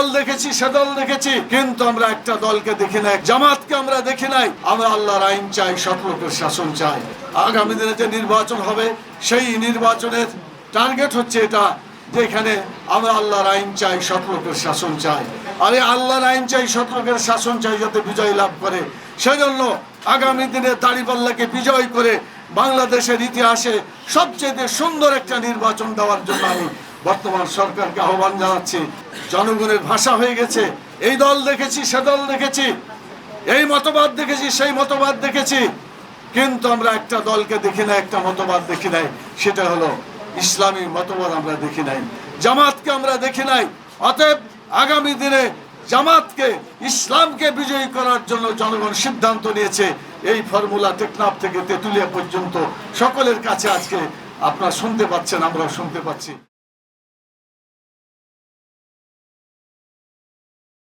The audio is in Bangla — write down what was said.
দল দেখেছি, সে দল দেখেছি, কিন্তু আমরা একটা দলকে দেখি নাই, জামাতকে আমরা দেখি নাই। আমরা আল্লাহর আইন চাই, সৎ লোকের শাসন চাই। আগামী দিনে যে নির্বাচন হবে, সেই নির্বাচনের টার্গেট হচ্ছে এটা, যেখানে আমরা আল্লাহর আইন চাই, সৎ লোকের শাসন চাই। আরে আল্লাহর আইন চাই, সৎ লোকের শাসন চাই, যাতে বিজয় লাভ করে। সেজন্য আগামী দিনে দাড়িপাল্লাকে বিজয় করে বাংলাদেশের ইতিহাসে সবচেয়ে সুন্দর একটা নির্বাচন দেওয়ার জন্য আমি বর্তমান সরকারকে আহ্বান জানাচ্ছি। জনগণের ভাষা হয়ে গেছে, এই দল দেখেছি, সে দল দেখেছি, এই মতবাদ দেখেছি, সেই মতবাদ দেখেছি, কিন্তু আমরা একটা দলকে দেখি নাই, একটা মতবাদ দেখি নাই, সেটা হলো ইসলামী মতবাদ আমরা দেখি নাই, জামাতকে আমরা দেখি নাই। অতএব আগামী দিনে জামাতকে, ইসলামকে বিজয়ী করার জন্য জনগণ সিদ্ধান্ত নিয়েছে। এই ফর্মুলা টেকনাফ থেকে তেঁতুলিয়া পর্যন্ত সকলের কাছে আজকে আপনারা শুনতে পাচ্ছেন, আমরাও শুনতে পাচ্ছি।